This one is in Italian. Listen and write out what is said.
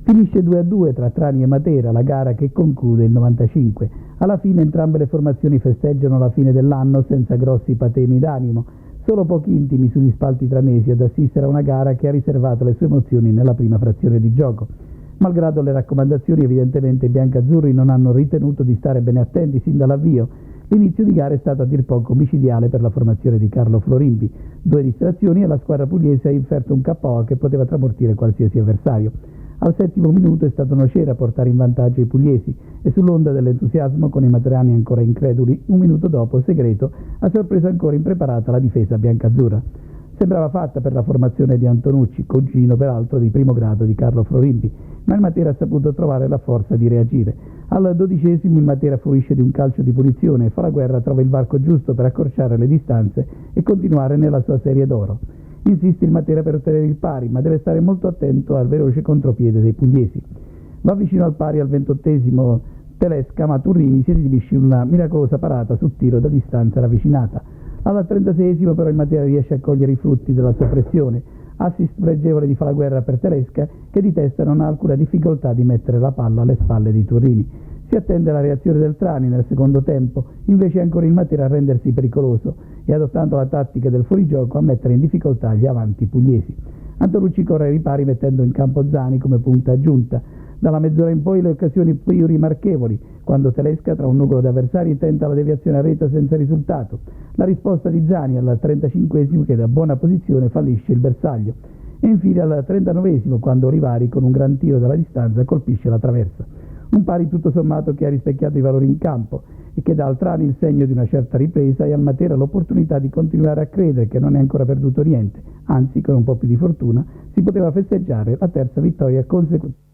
Finisce 2-2 tra Trani e Matera, la gara che conclude il 95. Alla fine entrambe le formazioni festeggiano la fine dell'anno senza grossi patemi d'animo, solo pochi intimi sugli spalti tranesi ad assistere a una gara che ha riservato le sue emozioni nella prima frazione di gioco. Malgrado le raccomandazioni, evidentemente i biancazzurri non hanno ritenuto di stare bene attenti sin dall'avvio. L'inizio di gara è stato a dir poco micidiale per la formazione di Carlo Florimbi. 2 distrazioni e la squadra pugliese ha inferto un KO che poteva tramortire qualsiasi avversario. Al 7° minuto è stato Nocera a portare in vantaggio i pugliesi e sull'onda dell'entusiasmo con i materani ancora increduli, un minuto dopo Segreto ha sorpreso ancora impreparata la difesa biancazzurra. Sembrava fatta per la formazione di Antonucci, cugino peraltro di primo grado di Carlo Florimbi, ma il Matera ha saputo trovare la forza di reagire. Al 12° il Matera fruisce di un calcio di punizione e Falaguerra trova il varco giusto per accorciare le distanze e continuare nella sua serie d'oro. Insiste il Matera per ottenere il pari, ma deve stare molto attento al veloce contropiede dei pugliesi. Va vicino al pari al 28° Telesca, ma Turrini si esibisce una miracolosa parata su tiro da distanza ravvicinata. Al 36° però il Matera riesce a cogliere i frutti della sua pressione. Assist pregevole di Falaguerra per Telesca, che di testa non ha alcuna difficoltà di mettere la palla alle spalle di Turrini. Si attende la reazione del Trani nel secondo tempo, invece è ancora il Matera a rendersi pericoloso e adottando la tattica del fuorigioco a mettere in difficoltà gli avanti pugliesi. Antonucci corre ai ripari mettendo in campo Zani come punta aggiunta. Dalla mezz'ora in poi le occasioni più rimarchevoli, quando Telesca tra un nucleo di avversari tenta la deviazione a rete senza risultato. La risposta di Zani al 35° che da buona posizione fallisce il bersaglio. E infine al 39° quando Rivari con un gran tiro dalla distanza colpisce la traversa. Un pari tutto sommato che ha rispecchiato i valori in campo e che dà al Trani il segno di una certa ripresa e al Matera l'opportunità di continuare a credere che non è ancora perduto niente, anzi con un po' più di fortuna si poteva festeggiare la terza vittoria consecutiva.